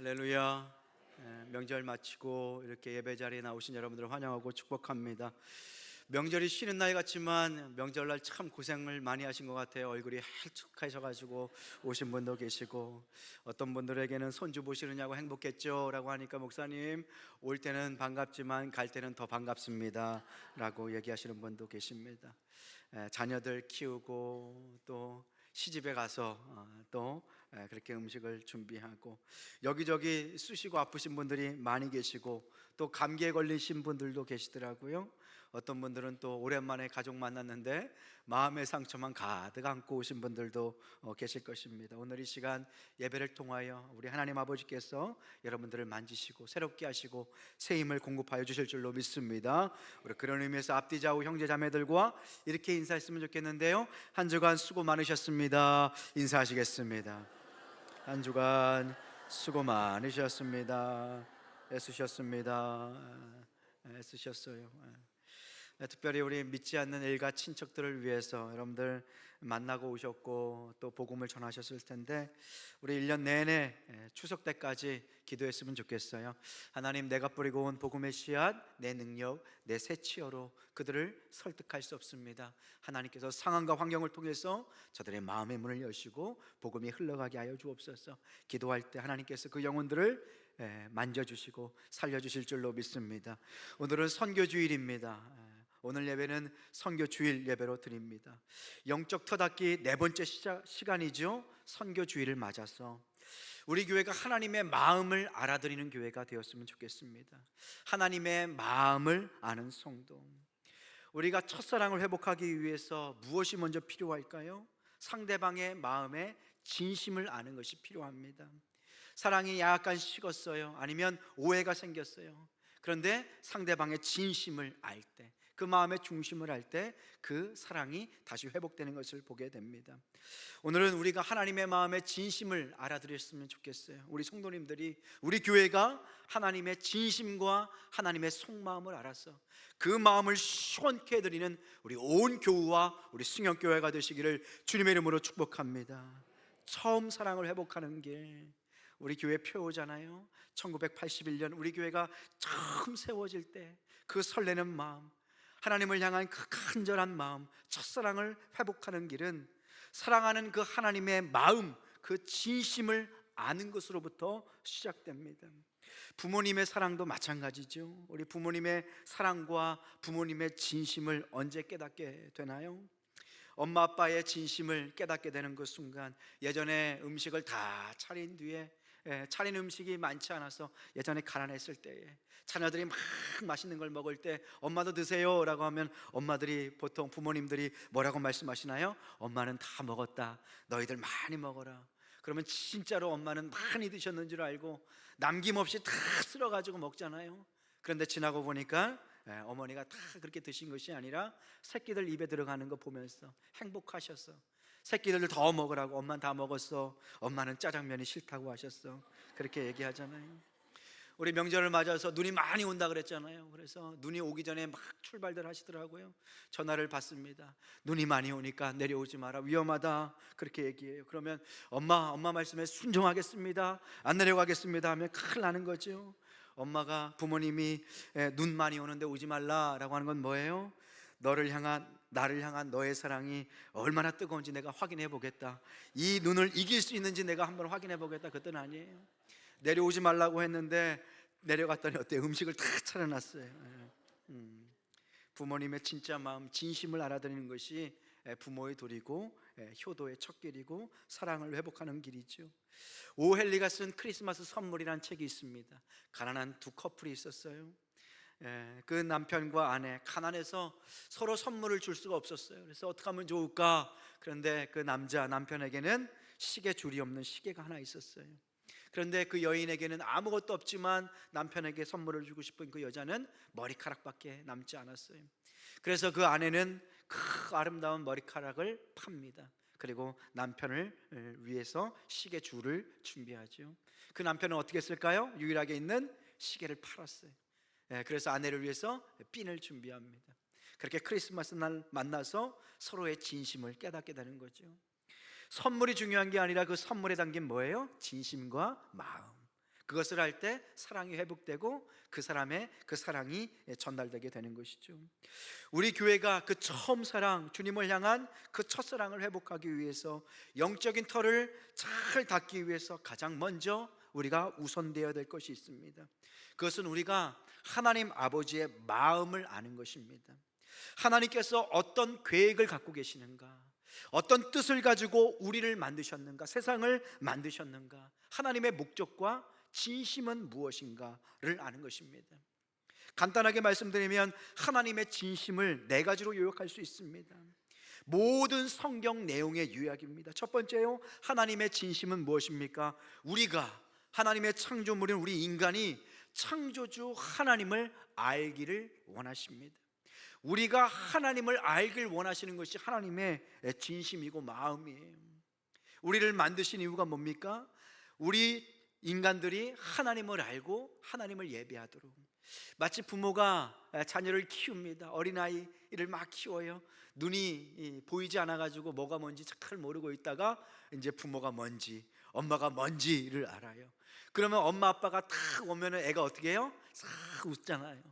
할렐루야. 명절 마치고 이렇게 예배 자리에 나오신 여러분들을 환영하고 축복합니다. 명절이 쉬는 날 같지만 명절날 참 고생을 많이 하신 것 같아요. 얼굴이 헬쭉하셔가지고 오신 분도 계시고, 어떤 분들에게는 손주 보시느냐고 행복했죠 라고 하니까, 목사님 올 때는 반갑지만 갈 때는 더 반갑습니다 라고 얘기하시는 분도 계십니다. 자녀들 키우고 또 시집에 가서 또 그렇게 음식을 준비하고, 여기저기 쑤시고 아프신 분들이 많이 계시고, 또 감기에 걸리신 분들도 계시더라고요. 어떤 분들은 또 오랜만에 가족 만났는데 마음의 상처만 가득 안고 오신 분들도 계실 것입니다. 오늘 이 시간 예배를 통하여 우리 하나님 아버지께서 여러분들을 만지시고 새롭게 하시고 새 힘을 공급하여 주실 줄로 믿습니다. 우리 그런 의미에서 앞뒤 좌우 형제 자매들과 이렇게 인사했으면 좋겠는데요. 한 주간 수고 많으셨습니다. 인사하시겠습니다. 한 주간 수고 많으셨습니다. 애쓰셨습니다. 애쓰셨어요. 특별히 우리 믿지 않는 일가 친척들을 위해서 여러분들 만나고 오셨고 또 복음을 전하셨을 텐데, 우리 1년 내내 추석 때까지 기도했으면 좋겠어요. 하나님, 내가 뿌리고 온 복음의 씨앗, 내 능력, 내 새치어로 그들을 설득할 수 없습니다. 하나님께서 상황과 환경을 통해서 저들의 마음의 문을 여시고 복음이 흘러가게 하여 주옵소서. 기도할 때 하나님께서 그 영혼들을 만져주시고 살려주실 줄로 믿습니다. 오늘은 선교주일입니다. 오늘 예배는 선교주일 예배로 드립니다. 영적 터닫기 네 번째 시간이죠. 선교주일을 맞아서 우리 교회가 하나님의 마음을 알아들이는 교회가 되었으면 좋겠습니다. 하나님의 마음을 아는 성도. 우리가 첫사랑을 회복하기 위해서 무엇이 먼저 필요할까요? 상대방의 마음의 진심을 아는 것이 필요합니다. 사랑이 약간 식었어요. 아니면 오해가 생겼어요. 그런데 상대방의 진심을 알 때, 그 마음의 중심을 알 때 그 사랑이 다시 회복되는 것을 보게 됩니다. 오늘은 우리가 하나님의 마음의 진심을 알아들였으면 좋겠어요. 우리 성도님들이, 우리 교회가 하나님의 진심과 하나님의 속마음을 알아서 그 마음을 시원케 해드리는 우리 온 교우와 우리 승영교회가 되시기를 주님의 이름으로 축복합니다. 처음 사랑을 회복하는 길, 우리 교회 표잖아요. 1981년 우리 교회가 처음 세워질 때 그 설레는 마음, 하나님을 향한 그 간절한 마음, 첫사랑을 회복하는 길은 사랑하는 그 하나님의 마음, 그 진심을 아는 것으로부터 시작됩니다. 부모님의 사랑도 마찬가지죠. 우리 부모님의 사랑과 부모님의 진심을 언제 깨닫게 되나요? 엄마 아빠의 진심을 깨닫게 되는 그 순간, 예전에 음식을 다 차린 뒤에, 차린 음식이 많지 않아서 예전에 가난했을 때에 자녀들이 막 맛있는 걸 먹을 때 엄마도 드세요 라고 하면 엄마들이, 보통 부모님들이 뭐라고 말씀하시나요? 엄마는 다 먹었다, 너희들 많이 먹어라. 그러면 진짜로 엄마는 많이 드셨는 줄 알고 남김없이 다 쓸어가지고 먹잖아요. 그런데 지나고 보니까 어머니가 다 그렇게 드신 것이 아니라 새끼들 입에 들어가는 거 보면서 행복하셨어. 새끼들 더 먹으라고, 엄마는 다 먹었어, 엄마는 짜장면이 싫다고 하셨어. 그렇게 얘기하잖아요. 우리 명절을 맞아서 눈이 많이 온다 그랬잖아요. 그래서 눈이 오기 전에 막 출발들 하시더라고요. 전화를 받습니다. 눈이 많이 오니까 내려오지 마라, 위험하다, 그렇게 얘기해요. 그러면 엄마 말씀에 순종하겠습니다, 안 내려가겠습니다 하면 큰일 나는 거죠. 엄마가, 부모님이 눈 많이 오는데 오지 말라라고 하는 건 뭐예요? 나를 향한 너의 사랑이 얼마나 뜨거운지 내가 확인해 보겠다, 이 눈을 이길 수 있는지 내가 한번 확인해 보겠다, 그 뜻은 아니에요. 내려오지 말라고 했는데 내려갔더니 어때요? 음식을 다 차려놨어요. 부모님의 진짜 마음, 진심을 알아들이는 것이 부모의 도리고 효도의 첫 길이고 사랑을 회복하는 길이죠. 오헬리가 쓴 크리스마스 선물이라는 책이 있습니다. 가난한 두 커플이 있었어요. 그 남편과 아내, 가난해서 서로 선물을 줄 수가 없었어요. 그래서 어떻게 하면 좋을까? 그런데 그 남편에게는 시계 줄이 없는 시계가 하나 있었어요. 그런데 그 여인에게는 아무것도 없지만 남편에게 선물을 주고 싶은 그 여자는 머리카락밖에 남지 않았어요. 그래서 그 아내는 그 아름다운 머리카락을 팝니다. 그리고 남편을 위해서 시계 줄을 준비하죠. 그 남편은 어떻게 했을까요? 유일하게 있는 시계를 팔았어요. 그래서 아내를 위해서 핀을 준비합니다. 그렇게 크리스마스 날 만나서 서로의 진심을 깨닫게 되는 거죠. 선물이 중요한 게 아니라 그 선물에 담긴 뭐예요? 진심과 마음. 그것을 할 때 사랑이 회복되고 그 사람의 그 사랑이 전달되게 되는 것이죠. 우리 교회가 그 처음 사랑, 주님을 향한 그 첫사랑을 회복하기 위해서, 영적인 터를 잘 닫기 위해서 가장 먼저 우리가 우선되어야 될 것이 있습니다. 그것은 우리가 하나님 아버지의 마음을 아는 것입니다. 하나님께서 어떤 계획을 갖고 계시는가, 어떤 뜻을 가지고 우리를 만드셨는가, 세상을 만드셨는가, 하나님의 목적과 진심은 무엇인가를 아는 것입니다. 간단하게 말씀드리면 하나님의 진심을 네 가지로 요약할 수 있습니다. 모든 성경 내용의 요약입니다. 첫 번째요, 하나님의 진심은 무엇입니까? 우리가, 하나님의 창조물인 우리 인간이 창조주 하나님을 알기를 원하십니다. 우리가 하나님을 알길 원하시는 것이 하나님의 진심이고 마음이에요. 우리를 만드신 이유가 뭡니까? 우리 인간들이 하나님을 알고 하나님을 예배하도록. 마치 부모가 자녀를 키웁니다. 어린아이를 막 키워요. 눈이 보이지 않아가지고 뭐가 뭔지 잘 모르고 있다가 이제 부모가 뭔지, 엄마가 뭔지를 알아요. 그러면 엄마 아빠가 탁 오면 애가 어떻게 해요? 싹 웃잖아요.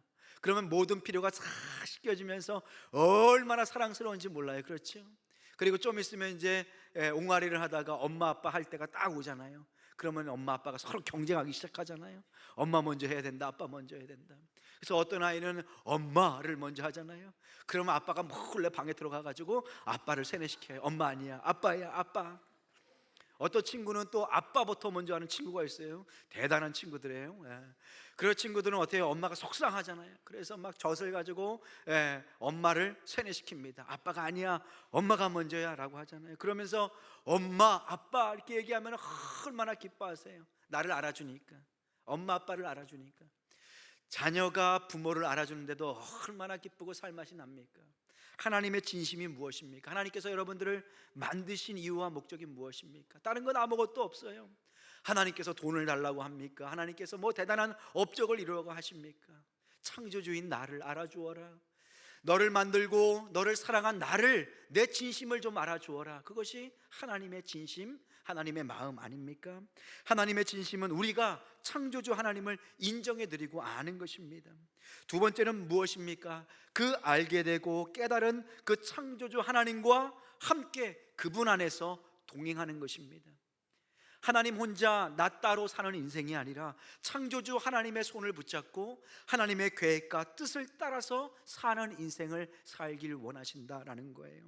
그러면 모든 필요가 싹 씻겨지면서 얼마나 사랑스러운지 몰라요. 그렇죠? 그리고 좀 있으면 이제 옹알이를 하다가 엄마 아빠 할 때가 딱 오잖아요. 그러면 엄마 아빠가 서로 경쟁하기 시작하잖아요. 엄마 먼저 해야 된다, 아빠 먼저 해야 된다. 그래서 어떤 아이는 엄마를 먼저 하잖아요. 그러면 아빠가 몰래 방에 들어가가지고 아빠를 세뇌시켜요. 엄마 아니야, 아빠야, 아빠. 어떤 친구는 또 아빠부터 먼저 하는 친구가 있어요. 대단한 친구들이에요. 그런 친구들은 어때요? 엄마가 속상하잖아요. 그래서 막 젖을 가지고 엄마를 세뇌시킵니다. 아빠가 아니야, 엄마가 먼저야 라고 하잖아요. 그러면서 엄마, 아빠 이렇게 얘기하면 얼마나 기뻐하세요. 나를 알아주니까, 엄마 아빠를 알아주니까. 자녀가 부모를 알아주는데도 얼마나 기쁘고 살맛이 납니까? 하나님의 진심이 무엇입니까? 하나님께서 여러분들을 만드신 이유와 목적이 무엇입니까? 다른 건 아무것도 없어요. 하나님께서 돈을 달라고 합니까? 하나님께서 뭐 대단한 업적을 이루라고 하십니까? 창조주인 나를 알아주어라. 너를 만들고 너를 사랑한 나를, 내 진심을 좀 알아주어라. 그것이 하나님의 진심, 하나님의 마음 아닙니까? 하나님의 진심은 우리가 창조주 하나님을 인정해드리고 아는 것입니다. 두 번째는 무엇입니까? 그 알게 되고 깨달은 그 창조주 하나님과 함께 그분 안에서 동행하는 것입니다. 하나님 혼자 나 따로 사는 인생이 아니라 창조주 하나님의 손을 붙잡고 하나님의 계획과 뜻을 따라서 사는 인생을 살길 원하신다라는 거예요.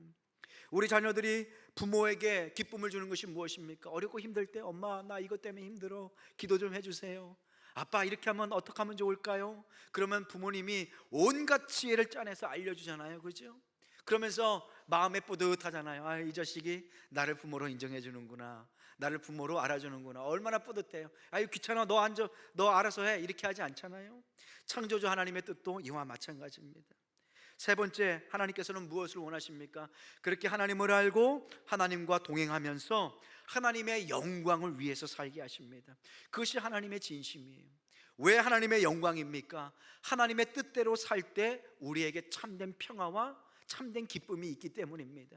우리 자녀들이 부모에게 기쁨을 주는 것이 무엇입니까? 어렵고 힘들 때 엄마 나 이것 때문에 힘들어, 기도 좀 해주세요. 아빠 이렇게 하면 어떻게 하면 좋을까요? 그러면 부모님이 온갖 지혜를 짜내서 알려주잖아요. 그죠? 그러면서 마음에 뿌듯하잖아요. 아, 이 자식이 나를 부모로 인정해 주는구나, 나를 부모로 알아주는구나. 얼마나 뿌듯해요. 아유 귀찮아, 너 앉아, 너 알아서 해, 이렇게 하지 않잖아요. 창조주 하나님의 뜻도 이와 마찬가지입니다. 세 번째, 하나님께서는 무엇을 원하십니까? 그렇게 하나님을 알고 하나님과 동행하면서 하나님의 영광을 위해서 살게 하십니다. 그것이 하나님의 진심이에요. 왜 하나님의 영광입니까? 하나님의 뜻대로 살 때 우리에게 참된 평화와 참된 기쁨이 있기 때문입니다.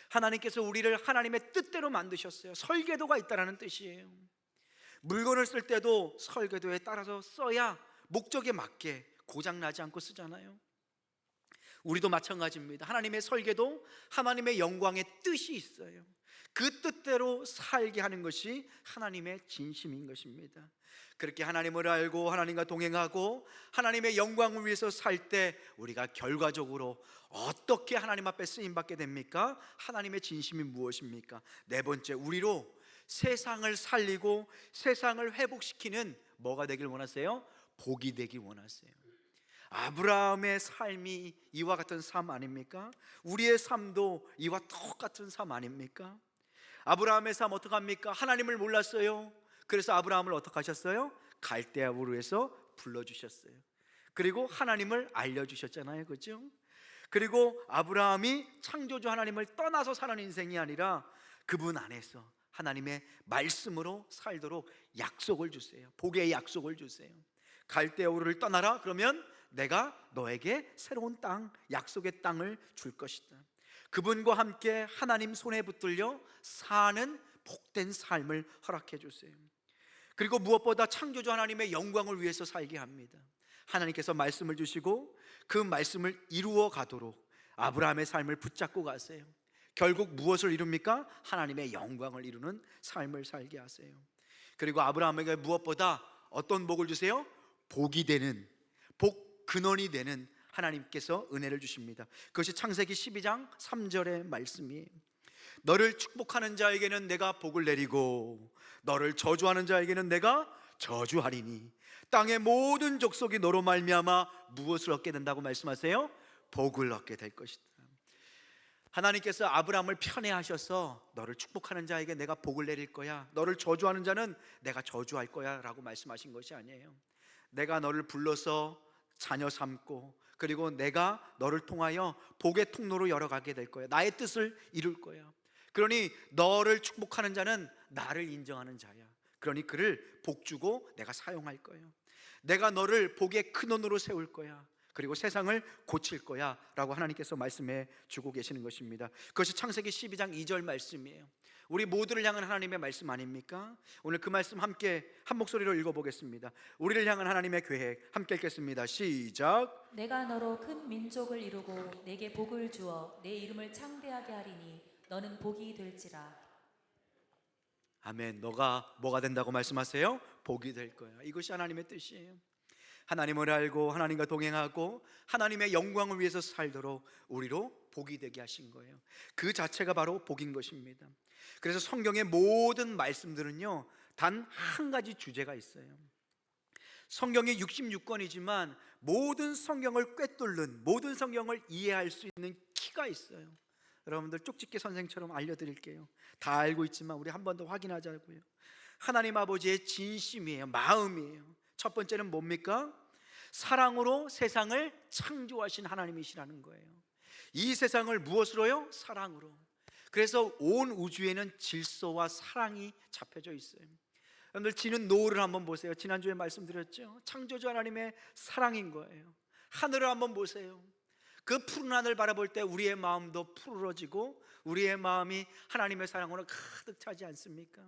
하나님께서 우리를 하나님의 뜻대로 만드셨어요. 설계도가 있다는 뜻이에요. 물건을 쓸 때도 설계도에 따라서 써야 목적에 맞게 고장나지 않고 쓰잖아요. 우리도 마찬가지입니다. 하나님의 설계도, 하나님의 영광의 뜻이 있어요. 그 뜻대로 살게 하는 것이 하나님의 진심인 것입니다. 그렇게 하나님을 알고 하나님과 동행하고 하나님의 영광을 위해서 살 때 우리가 결과적으로 어떻게 하나님 앞에 쓰임받게 됩니까? 하나님의 진심이 무엇입니까? 네 번째, 우리로 세상을 살리고 세상을 회복시키는 뭐가 되길 원하세요? 복이 되길 원하세요. 아브라함의 삶이 이와 같은 삶 아닙니까? 우리의 삶도 이와 똑같은 삶 아닙니까? 아브라함의 삶 어떡합니까? 하나님을 몰랐어요. 그래서 아브라함을 어떻게 하셨어요? 갈대아 우르에서 불러주셨어요. 그리고 하나님을 알려주셨잖아요. 그렇죠? 그리고 아브라함이 창조주 하나님을 떠나서 사는 인생이 아니라 그분 안에서 하나님의 말씀으로 살도록 약속을 주세요. 복의 약속을 주세요. 갈대아 우르를 떠나라. 그러면 내가 너에게 새로운 땅, 약속의 땅을 줄 것이다. 그분과 함께 하나님 손에 붙들려 사는 복된 삶을 허락해 주세요. 그리고 무엇보다 창조주 하나님의 영광을 위해서 살게 합니다. 하나님께서 말씀을 주시고 그 말씀을 이루어 가도록 아브라함의 삶을 붙잡고 가세요. 결국 무엇을 이룹니까? 하나님의 영광을 이루는 삶을 살게 하세요. 그리고 아브라함에게 무엇보다 어떤 복을 주세요? 복이 되는, 복 근원이 되는 하나님께서 은혜를 주십니다. 그것이 창세기 12장 3절의 말씀이에요. 너를 축복하는 자에게는 내가 복을 내리고 너를 저주하는 자에게는 내가 저주하리니 땅의 모든 족속이 너로 말미암아 무엇을 얻게 된다고 말씀하세요? 복을 얻게 될 것이다. 하나님께서 아브라함을 편애하셔서 너를 축복하는 자에게 내가 복을 내릴 거야, 너를 저주하는 자는 내가 저주할 거야 라고 말씀하신 것이 아니에요. 내가 너를 불러서 자녀 삼고 그리고 내가 너를 통하여 복의 통로로 열어가게 될 거야. 나의 뜻을 이룰 거야. 그러니 너를 축복하는 자는 나를 인정하는 자야. 그러니 그를 복주고 내가 사용할 거예요. 내가 너를 복의 근원으로 세울 거야. 그리고 세상을 고칠 거야 라고 하나님께서 말씀해 주고 계시는 것입니다. 그것이 창세기 12장 2절 말씀이에요. 우리 모두를 향한 하나님의 말씀 아닙니까? 오늘 그 말씀 함께 한 목소리로 읽어보겠습니다. 우리를 향한 하나님의 계획 함께 읽겠습니다. 시작. 내가 너로 큰 민족을 이루고 내게 복을 주어 내 이름을 창대하게 하리니 너는 복이 될지라. 아멘. 너가 뭐가 된다고 말씀하세요? 복이 될 거야. 이것이 하나님의 뜻이에요. 하나님을 알고 하나님과 동행하고 하나님의 영광을 위해서 살도록 우리로 복이 되게 하신 거예요. 그 자체가 바로 복인 것입니다. 그래서 성경의 모든 말씀들은요 단 한 가지 주제가 있어요. 성경이 66권이지만 모든 성경을 꿰뚫는, 모든 성경을 이해할 수 있는 키가 있어요. 여러분들 쪽집게 선생처럼 알려드릴게요. 다 알고 있지만 우리 한 번 더 확인하자고요. 하나님 아버지의 진심이에요. 마음이에요. 첫 번째는 뭡니까? 사랑으로 세상을 창조하신 하나님이시라는 거예요. 이 세상을 무엇으로요? 사랑으로. 그래서 온 우주에는 질서와 사랑이 잡혀져 있어요. 여러분들 지는 노을을 한번 보세요. 지난주에 말씀드렸죠. 창조주 하나님의 사랑인 거예요. 하늘을 한번 보세요. 그 푸른 하늘 바라볼 때 우리의 마음도 푸르러지고 우리의 마음이 하나님의 사랑으로 가득 차지 않습니까?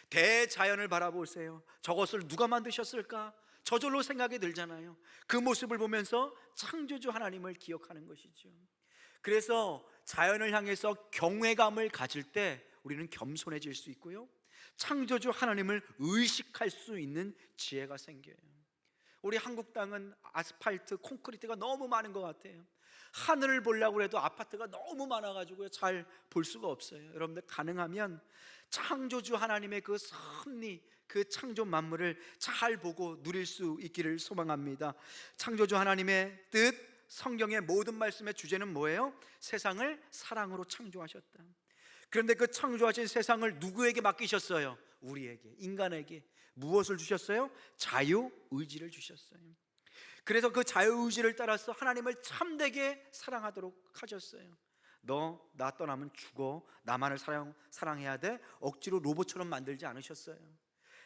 대자연을 바라보세요. 저것을 누가 만드셨을까? 저절로 생각이 들잖아요. 그 모습을 보면서 창조주 하나님을 기억하는 것이죠. 그래서 자연을 향해서 경외감을 가질 때 우리는 겸손해질 수 있고요, 창조주 하나님을 의식할 수 있는 지혜가 생겨요. 우리 한국 땅은 아스팔트, 콘크리트가 너무 많은 것 같아요. 하늘을 보려고 해도 아파트가 너무 많아가지고 잘 볼 수가 없어요. 여러분들 가능하면 창조주 하나님의 그 섭리, 그 창조 만물을 잘 보고 누릴 수 있기를 소망합니다. 창조주 하나님의 뜻, 성경의 모든 말씀의 주제는 뭐예요? 세상을 사랑으로 창조하셨다. 그런데 그 창조하신 세상을 누구에게 맡기셨어요? 우리에게, 인간에게. 무엇을 주셨어요? 자유의지를 주셨어요. 그래서 그 자유의지를 따라서 하나님을 참되게 사랑하도록 하셨어요. 너 나 떠나면 죽어, 나만을 사랑해야 돼, 억지로 로봇처럼 만들지 않으셨어요.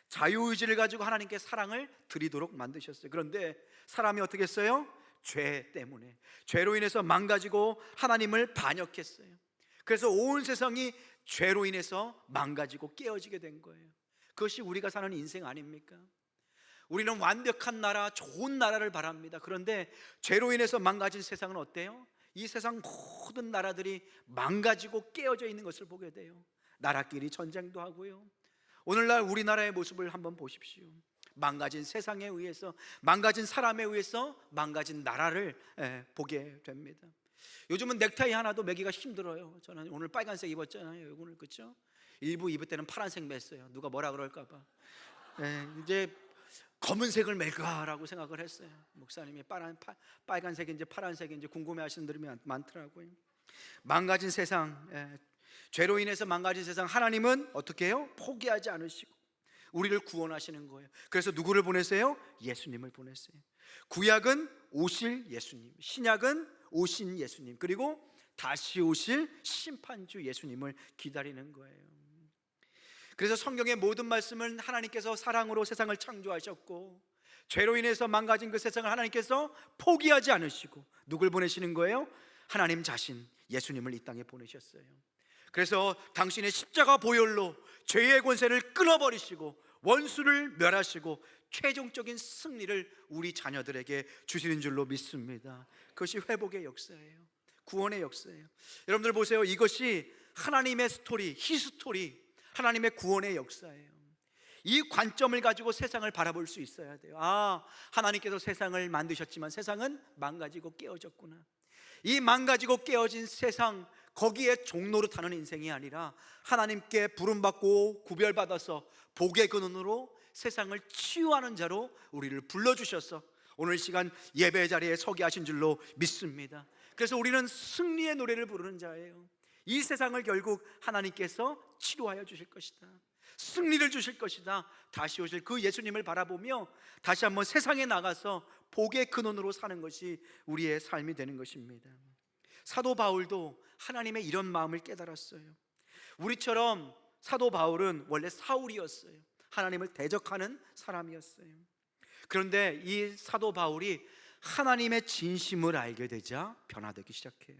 자유의지를 가지고 하나님께 사랑을 드리도록 만드셨어요. 그런데 사람이 어떻게 했어요? 죄 때문에, 죄로 인해서 망가지고 하나님을 반역했어요. 그래서 온 세상이 죄로 인해서 망가지고 깨어지게 된 거예요. 그것이 우리가 사는 인생 아닙니까? 우리는 완벽한 나라, 좋은 나라를 바랍니다. 그런데 죄로 인해서 망가진 세상은 어때요? 이 세상 모든 나라들이 망가지고 깨어져 있는 것을 보게 돼요. 나라끼리 전쟁도 하고요. 오늘날 우리나라의 모습을 한번 보십시오. 망가진 세상에 의해서, 망가진 사람에 의해서 망가진 나라를 보게 됩니다. 요즘은 넥타이 하나도 매기가 힘들어요. 저는 오늘 빨간색 입었잖아요. 오늘 그렇죠? 일부 입을 때는 파란색 맸어요. 누가 뭐라 그럴까 봐. 이제 검은색을 맬까라고 생각을 했어요. 목사님이 빨간색인지 파란색인지 궁금해하시는 분들이 많더라고요. 망가진 세상, 죄로 인해서 망가진 세상, 하나님은 어떻게 해요? 포기하지 않으시고 우리를 구원하시는 거예요. 그래서 누구를 보내세요? 예수님을 보냈어요. 구약은 오실 예수님, 신약은 오신 예수님, 그리고 다시 오실 심판주 예수님을 기다리는 거예요. 그래서 성경의 모든 말씀은 하나님께서 사랑으로 세상을 창조하셨고 죄로 인해서 망가진 그 세상을 하나님께서 포기하지 않으시고 누굴 보내시는 거예요? 하나님 자신, 예수님을 이 땅에 보내셨어요. 그래서 당신의 십자가 보혈로 죄의 권세를 끊어버리시고 원수를 멸하시고 최종적인 승리를 우리 자녀들에게 주시는 줄로 믿습니다. 그것이 회복의 역사예요. 구원의 역사예요. 여러분들 보세요. 이것이 하나님의 스토리, 히스토리, 하나님의 구원의 역사예요. 이 관점을 가지고 세상을 바라볼 수 있어야 돼요. 하나님께서 세상을 만드셨지만 세상은 망가지고 깨어졌구나. 이 망가지고 깨어진 세상, 거기에 종로로 타는 인생이 아니라 하나님께 부름받고 구별받아서 복의 근원으로 세상을 치유하는 자로 우리를 불러주셔서 오늘 시간 예배 자리에 서게 하신 줄로 믿습니다. 그래서 우리는 승리의 노래를 부르는 자예요. 이 세상을 결국 하나님께서 치료하여 주실 것이다, 승리를 주실 것이다, 다시 오실 그 예수님을 바라보며 다시 한번 세상에 나가서 복의 근원으로 사는 것이 우리의 삶이 되는 것입니다. 사도 바울도 하나님의 이런 마음을 깨달았어요. 우리처럼 사도 바울은 원래 사울이었어요. 하나님을 대적하는 사람이었어요. 그런데 이 사도 바울이 하나님의 진심을 알게 되자 변화되기 시작해요.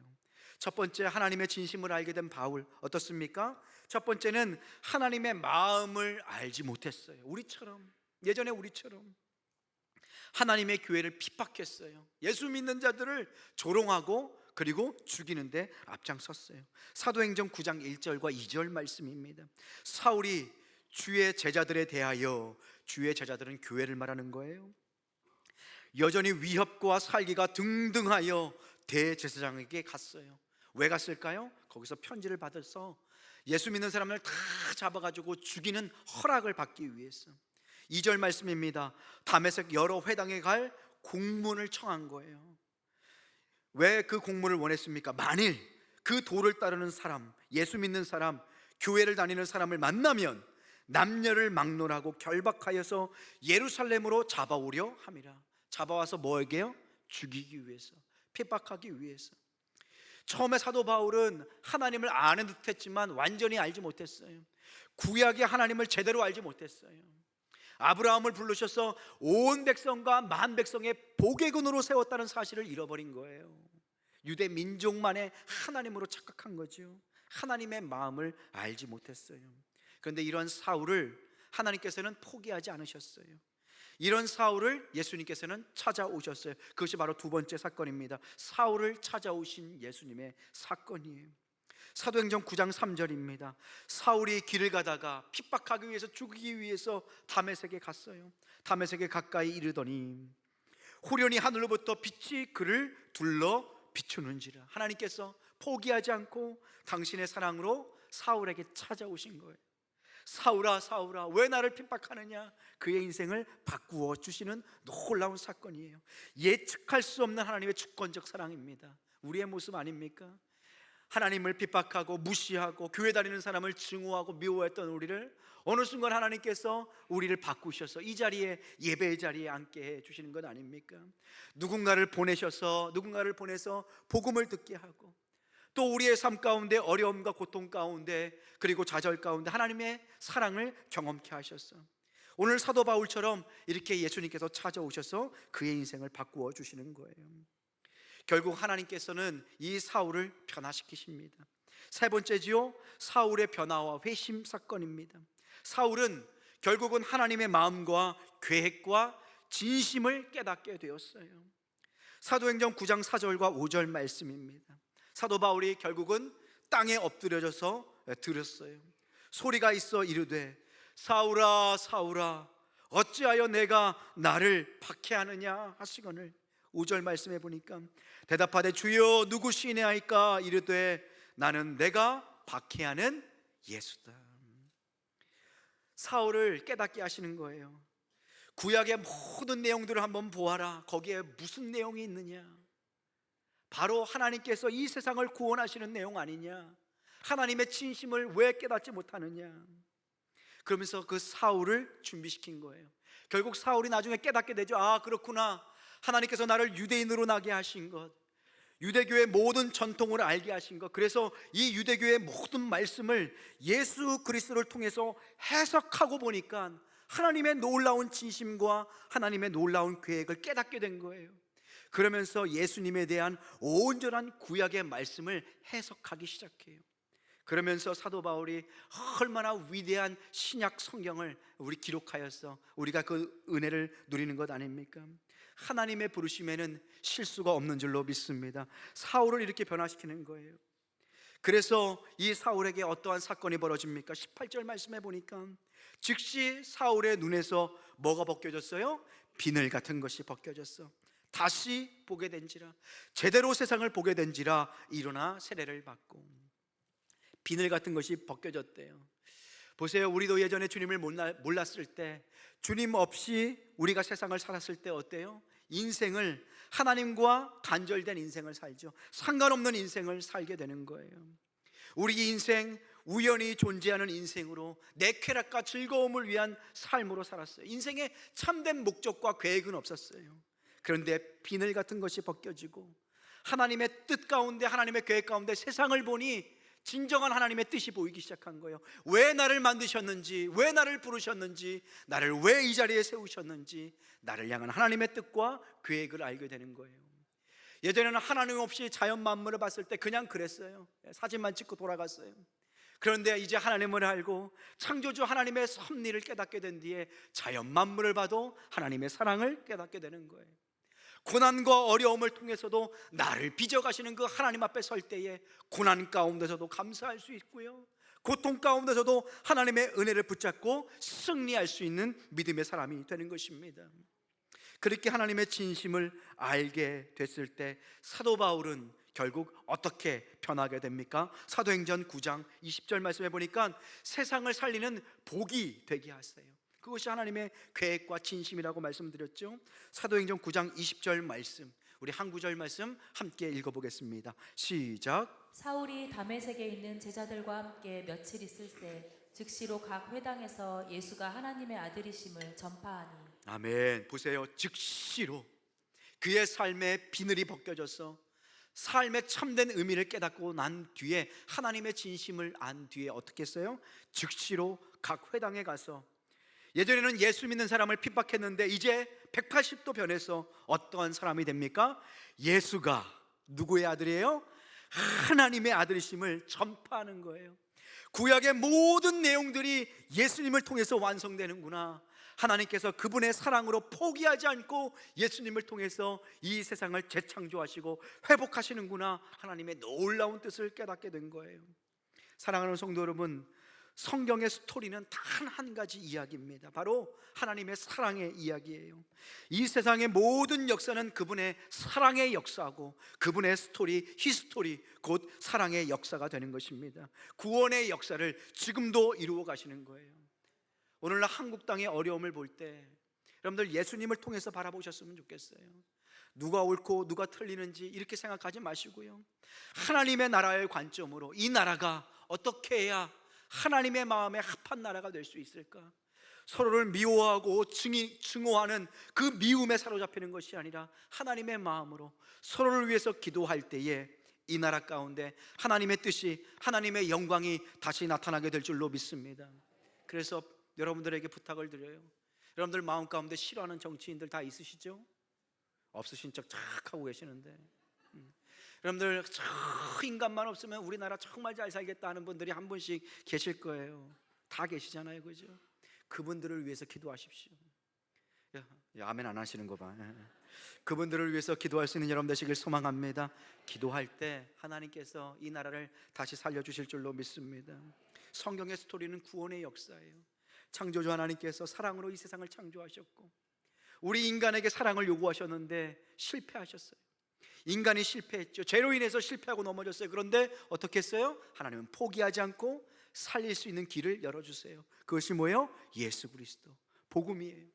첫 번째, 하나님의 진심을 알게 된 바울 어떻습니까? 첫 번째는 하나님의 마음을 알지 못했어요. 우리처럼, 예전에 우리처럼 하나님의 교회를 핍박했어요. 예수 믿는 자들을 조롱하고 그리고 죽이는데 앞장섰어요. 사도행전 9장 1절과 2절 말씀입니다. 사울이 주의 제자들에 대하여, 주의 제자들은 교회를 말하는 거예요, 여전히 위협과 살기가 등등하여 대제사장에게 갔어요. 왜 갔을까요? 거기서 편지를 받아서 예수 믿는 사람을 다 잡아가지고 죽이는 허락을 받기 위해서. 2절 말씀입니다. 다메섹 여러 회당에 갈 공문을 청한 거예요. 왜 그 공문을 원했습니까? 만일 그 도를 따르는 사람, 예수 믿는 사람, 교회를 다니는 사람을 만나면 남녀를 막론하고 결박하여서 예루살렘으로 잡아오려 함이라. 잡아와서 뭐에게요? 죽이기 위해서, 핍박하기 위해서. 처음에 사도 바울은 하나님을 아는 듯 했지만 완전히 알지 못했어요. 구약의 하나님을 제대로 알지 못했어요. 아브라함을 부르셔서 온 백성과 만 백성의 복의 근으로 세웠다는 사실을 잃어버린 거예요. 유대 민족만의 하나님으로 착각한 거죠. 하나님의 마음을 알지 못했어요. 그런데 이런 사울을 하나님께서는 포기하지 않으셨어요. 이런 사울을 예수님께서는 찾아오셨어요. 그것이 바로 두 번째 사건입니다. 사울을 찾아오신 예수님의 사건이에요. 사도행전 9장 3절입니다. 사울이 길을 가다가 핍박하기 위해서, 죽이기 위해서 다메섹에 갔어요. 다메섹에 가까이 이르더니 후련히 하늘로부터 빛이 그를 둘러 비추는지라. 하나님께서 포기하지 않고 당신의 사랑으로 사울에게 찾아오신 거예요. 사울아, 사울아, 왜 나를 핍박하느냐? 그의 인생을 바꾸어 주시는 놀라운 사건이에요. 예측할 수 없는 하나님의 주권적 사랑입니다. 우리의 모습 아닙니까? 하나님을 핍박하고 무시하고 교회 다니는 사람을 증오하고 미워했던 우리를 어느 순간 하나님께서 우리를 바꾸셔서 이 자리에, 예배의 자리에 앉게 해 주시는 것 아닙니까? 누군가를 보내서 복음을 듣게 하고, 또 우리의 삶 가운데 어려움과 고통 가운데 그리고 좌절 가운데 하나님의 사랑을 경험케 하셨어. 오늘 사도 바울처럼 이렇게 예수님께서 찾아오셔서 그의 인생을 바꾸어 주시는 거예요. 결국 하나님께서는 이 사울을 변화시키십니다. 세 번째지요, 사울의 변화와 회심 사건입니다. 사울은 결국은 하나님의 마음과 계획과 진심을 깨닫게 되었어요. 사도행전 9장 4절과 5절 말씀입니다. 사도 바울이 결국은 땅에 엎드려져서 들었어요. 소리가 있어 이르되 사울아, 사울아, 어찌하여 내가 나를 박해하느냐 하시거늘. 5절 말씀해 보니까 대답하되 주여 누구시니이까? 이르되 나는 내가 박해하는 예수다. 사울을 깨닫게 하시는 거예요. 구약의 모든 내용들을 한번 보아라. 거기에 무슨 내용이 있느냐? 바로 하나님께서 이 세상을 구원하시는 내용 아니냐? 하나님의 진심을 왜 깨닫지 못하느냐? 그러면서 그 사울을 준비시킨 거예요. 결국 사울이 나중에 깨닫게 되죠. 아, 그렇구나. 하나님께서 나를 유대인으로 나게 하신 것, 유대교의 모든 전통을 알게 하신 것, 그래서 이 유대교의 모든 말씀을 예수 그리스도를 통해서 해석하고 보니까 하나님의 놀라운 진심과 하나님의 놀라운 계획을 깨닫게 된 거예요. 그러면서 예수님에 대한 온전한 구약의 말씀을 해석하기 시작해요. 그러면서 사도 바울이 얼마나 위대한 신약 성경을 우리 기록하였어 우리가 그 은혜를 누리는 것 아닙니까? 하나님의 부르심에는 실수가 없는 줄로 믿습니다. 사울을 이렇게 변화시키는 거예요. 그래서 이 사울에게 어떠한 사건이 벌어집니까? 18절 말씀해 보니까 즉시 사울의 눈에서 뭐가 벗겨졌어요? 비늘 같은 것이 벗겨졌어. 다시 보게 된지라, 제대로 세상을 보게 된지라 일어나 세례를 받고. 비늘 같은 것이 벗겨졌대요. 보세요, 우리도 예전에 주님을 몰랐을 때, 주님 없이 우리가 세상을 살았을 때 어때요? 인생을, 하나님과 단절된 인생을 살죠. 상관없는 인생을 살게 되는 거예요. 우리 인생 우연히 존재하는 인생으로 내 쾌락과 즐거움을 위한 삶으로 살았어요. 인생에 참된 목적과 계획은 없었어요. 그런데 비늘 같은 것이 벗겨지고 하나님의 뜻 가운데, 하나님의 계획 가운데 세상을 보니 진정한 하나님의 뜻이 보이기 시작한 거예요. 왜 나를 만드셨는지, 왜 나를 부르셨는지, 나를 왜 이 자리에 세우셨는지, 나를 향한 하나님의 뜻과 계획을 알게 되는 거예요. 예전에는 하나님 없이 자연 만물을 봤을 때 그냥 그랬어요. 사진만 찍고 돌아갔어요. 그런데 이제 하나님을 알고 창조주 하나님의 섭리를 깨닫게 된 뒤에 자연 만물을 봐도 하나님의 사랑을 깨닫게 되는 거예요. 고난과 어려움을 통해서도 나를 빚어가시는 그 하나님 앞에 설 때에 고난 가운데서도 감사할 수 있고요, 고통 가운데서도 하나님의 은혜를 붙잡고 승리할 수 있는 믿음의 사람이 되는 것입니다. 그렇게 하나님의 진심을 알게 됐을 때 사도 바울은 결국 어떻게 변하게 됩니까? 사도행전 9장 20절 말씀해 보니까 세상을 살리는 복이 되게 하세요. 그것이 하나님의 계획과 진심이라고 말씀드렸죠. 사도행전 9장 20절 말씀, 우리 한 구절 말씀 함께 읽어보겠습니다. 시작. 사울이 다메섹에 있는 제자들과 함께 며칠 있을 때 즉시로 각 회당에서 예수가 하나님의 아들이심을 전파하니. 아멘. 보세요, 즉시로 그의 삶에 비늘이 벗겨졌어. 삶의 참된 의미를 깨닫고 난 뒤에, 하나님의 진심을 안 뒤에 어떻게 했어요? 즉시로 각 회당에 가서, 예전에는 예수 믿는 사람을 핍박했는데 이제 180도 변해서 어떠한 사람이 됩니까? 예수가 누구의 아들이에요? 하나님의 아들이심을 전파하는 거예요. 구약의 모든 내용들이 예수님을 통해서 완성되는구나. 하나님께서 그분의 사랑으로 포기하지 않고 예수님을 통해서 이 세상을 재창조하시고 회복하시는구나. 하나님의 놀라운 뜻을 깨닫게 된 거예요. 사랑하는 성도 여러분, 성경의 스토리는 단 한 가지 이야기입니다. 바로 하나님의 사랑의 이야기예요. 이 세상의 모든 역사는 그분의 사랑의 역사고, 그분의 스토리, 히스토리, 곧 사랑의 역사가 되는 것입니다. 구원의 역사를 지금도 이루어 가시는 거예요. 오늘날 한국 땅의 어려움을 볼 때 여러분들 예수님을 통해서 바라보셨으면 좋겠어요. 누가 옳고 누가 틀리는지 이렇게 생각하지 마시고요, 하나님의 나라의 관점으로 이 나라가 어떻게 해야 하나님의 마음에 합한 나라가 될 수 있을까? 서로를 미워하고 증오하는 그 미움에 사로잡히는 것이 아니라 하나님의 마음으로 서로를 위해서 기도할 때에 이 나라 가운데 하나님의 뜻이, 하나님의 영광이 다시 나타나게 될 줄로 믿습니다. 그래서 여러분들에게 부탁을 드려요. 여러분들 마음 가운데 싫어하는 정치인들 다 있으시죠? 없으신 척 착 하고 계시는데, 여러분들 저 인간만 없으면 우리나라 정말 잘 살겠다 하는 분들이 한 분씩 계실 거예요. 다 계시잖아요, 그죠? 그분들을 위해서 기도하십시오. 야, 아멘 안 하시는 거 봐. 그분들을 위해서 기도할 수 있는 여러분 되시길 소망합니다. 기도할 때 하나님께서 이 나라를 다시 살려주실 줄로 믿습니다. 성경의 스토리는 구원의 역사예요. 창조주 하나님께서 사랑으로 이 세상을 창조하셨고 우리 인간에게 사랑을 요구하셨는데 실패하셨어요. 인간이 실패했죠. 죄로 인해서 실패하고 넘어졌어요. 그런데 어떻게 했어요? 하나님은 포기하지 않고 살릴 수 있는 길을 열어주세요. 그것이 뭐예요? 예수 그리스도, 복음이에요.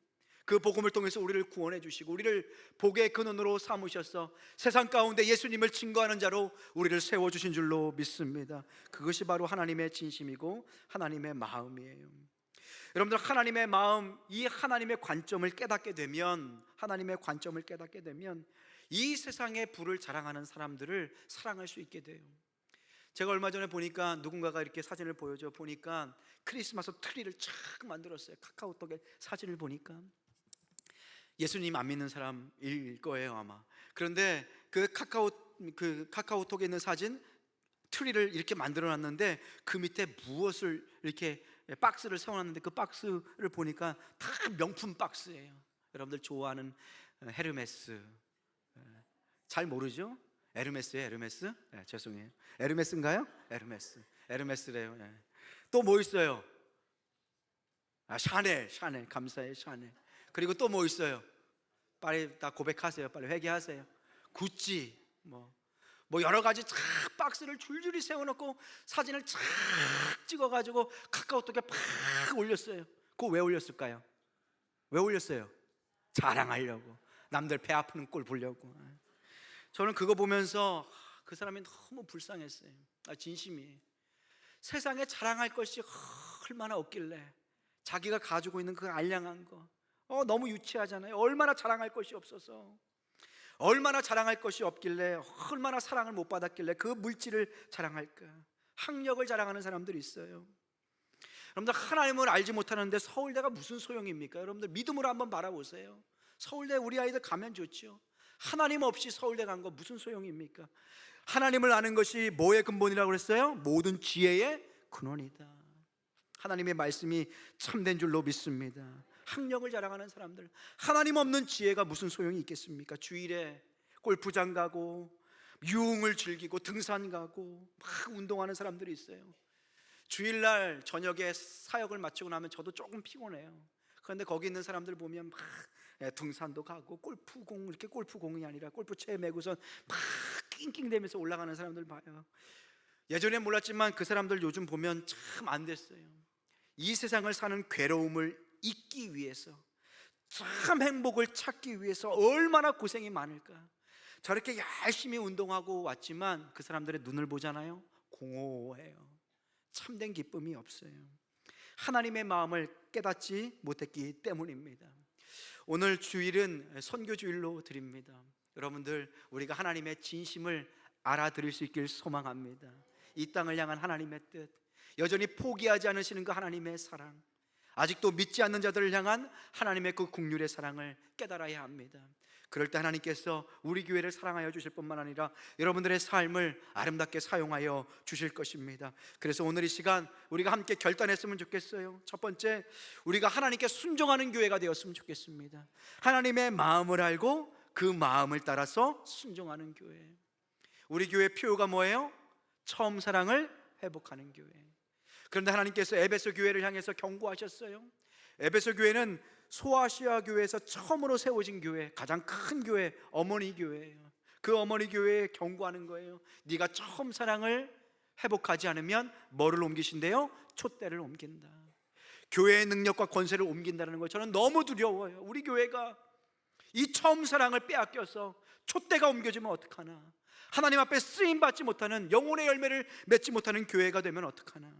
그 복음을 통해서 우리를 구원해 주시고 우리를 복의 근원으로 삼으셔서 세상 가운데 예수님을 증거하는 자로 우리를 세워주신 줄로 믿습니다. 그것이 바로 하나님의 진심이고 하나님의 마음이에요. 여러분들, 하나님의 마음, 이 하나님의 관점을 깨닫게 되면, 하나님의 관점을 깨닫게 되면 이 세상의 부를 자랑하는 사람들을 사랑할 수 있게 돼요. 제가 얼마 전에 보니까 누군가가 이렇게 사진을 보여줘 보니까 크리스마스 트리를 쫙 만들었어요. 카카오톡에 사진을 보니까 예수님 안 믿는 사람일 거예요 아마. 그런데 그 카카오톡에 있는 사진 트리를 이렇게 만들어 놨는데 그 밑에 무엇을 이렇게 박스를 세워놨는데 그 박스를 보니까 다 명품 박스예요. 여러분들 좋아하는 헤르메스, 잘 모르죠? 에르메스예요, 에르메스? 네, 죄송해요. 에르메스인가요? 에르메스. 에르메스래요. 네. 또 뭐 있어요? 샤넬, 샤넬. 감사해요, 샤넬. 그리고 또 뭐 있어요? 빨리 다 고백하세요. 빨리 회개하세요. 구찌, 뭐 여러 가지 쫙 박스를 줄줄이 세워놓고 사진을 쫙 찍어가지고 카카오톡에 팍 올렸어요. 그거 왜 올렸을까요? 왜 올렸어요? 자랑하려고, 남들 배 아프는 꼴 보려고. 저는 그거 보면서 그 사람이 너무 불쌍했어요. 진심이에요. 세상에 자랑할 것이 얼마나 없길래 자기가 가지고 있는 그 알량한 거 너무 유치하잖아요. 얼마나 자랑할 것이 없어서, 얼마나 자랑할 것이 없길래, 얼마나 사랑을 못 받았길래 그 물질을 자랑할까. 학력을 자랑하는 사람들이 있어요. 여러분들, 하나님을 알지 못하는데 서울대가 무슨 소용입니까? 여러분들 믿음으로 한번 바라보세요. 서울대 우리 아이들 가면 좋죠. 하나님 없이 서울대 간 거 무슨 소용입니까? 하나님을 아는 것이 뭐의 근본이라고 그랬어요? 모든 지혜의 근원이다. 하나님의 말씀이 참된 줄로 믿습니다. 학력을 자랑하는 사람들, 하나님 없는 지혜가 무슨 소용이 있겠습니까? 주일에 골프장 가고 유흥을 즐기고 등산 가고 막 운동하는 사람들이 있어요. 주일날 저녁에 사역을 마치고 나면 저도 조금 피곤해요. 그런데 거기 있는 사람들 보면 막 등산도 가고 골프공, 이렇게 골프공이 아니라 골프채 메고선 막 낑낑대면서 올라가는 사람들 봐요. 예전에 몰랐지만 그 사람들 요즘 보면 참 안 됐어요. 이 세상을 사는 괴로움을 잊기 위해서, 참 행복을 찾기 위해서 얼마나 고생이 많을까. 저렇게 열심히 운동하고 왔지만 그 사람들의 눈을 보잖아요. 공허해요. 참된 기쁨이 없어요. 하나님의 마음을 깨닫지 못했기 때문입니다. 오늘 주일은 선교주일로 드립니다. 여러분들, 우리가 하나님의 진심을 알아들을 수 있길 소망합니다. 이 땅을 향한 하나님의 뜻, 여전히 포기하지 않으시는 그 하나님의 사랑, 아직도 믿지 않는 자들을 향한 하나님의 그 긍휼의 사랑을 깨달아야 합니다. 그럴 때 하나님께서 우리 교회를 사랑하여 주실 뿐만 아니라 여러분들의 삶을 아름답게 사용하여 주실 것입니다. 그래서 오늘 이 시간 우리가 함께 결단했으면 좋겠어요. 첫 번째, 우리가 하나님께 순종하는 교회가 되었으면 좋겠습니다. 하나님의 마음을 알고 그 마음을 따라서 순종하는 교회. 우리 교회 표어가 뭐예요? 처음 사랑을 회복하는 교회. 그런데 하나님께서 에베소 교회를 향해서 경고하셨어요. 에베소 교회는 소아시아 교회에서 처음으로 세워진 교회, 가장 큰 교회, 어머니 교회예요. 그 어머니 교회에 경고하는 거예요. 네가 처음 사랑을 회복하지 않으면 뭐를 옮기신대요? 촛대를 옮긴다. 교회의 능력과 권세를 옮긴다는 거 저는 너무 두려워요. 우리 교회가 이 처음 사랑을 빼앗겨서 촛대가 옮겨지면 어떡하나. 하나님 앞에 쓰임받지 못하는, 영혼의 열매를 맺지 못하는 교회가 되면 어떡하나.